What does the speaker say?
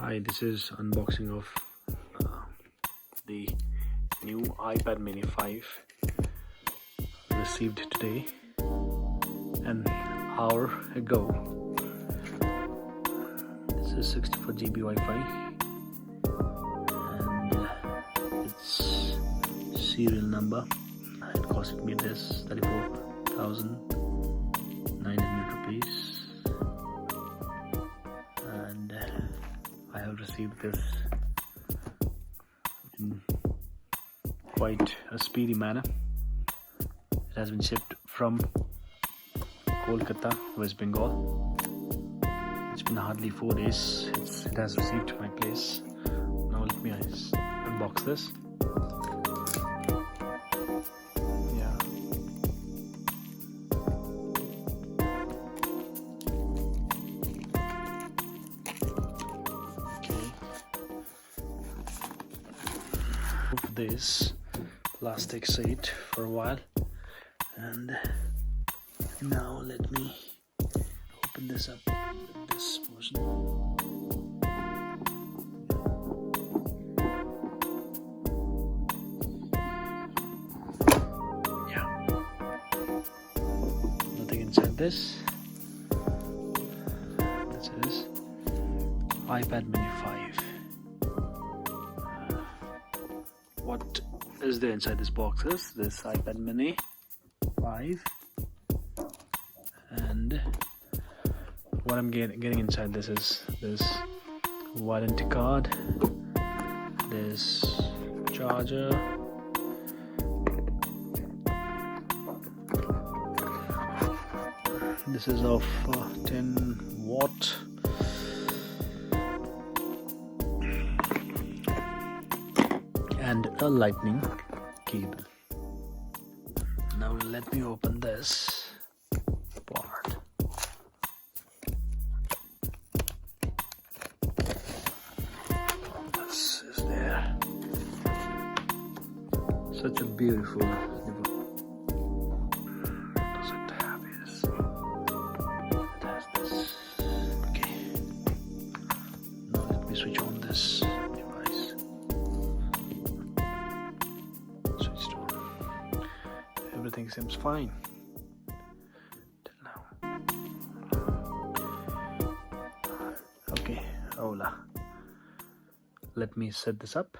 Hi, this is unboxing of the new iPad mini 5 received today an hour ago. This is 64 GB Wi-Fi and its serial number. It costed me this 34,900 rupees. And I have received this in quite a speedy manner. It has been shipped from Kolkata, West Bengal. It's been hardly 4 days. It has received my place. Now let me unbox this. Yeah. This plastic sheet for a while, and now let me open this up with this portion. Yeah, nothing inside this. This is iPad mini 5. What is there inside this box is this iPad mini 5, and what I'm getting inside this is this warranty card, this charger, this is of 10 watt, and a lightning cable. Now let me open this part. This is there. Such a beautiful device. Does it have this? It has this. Okay. Now let me switch on this device. Everything seems fine till now. Okay, hola. Let me set this up.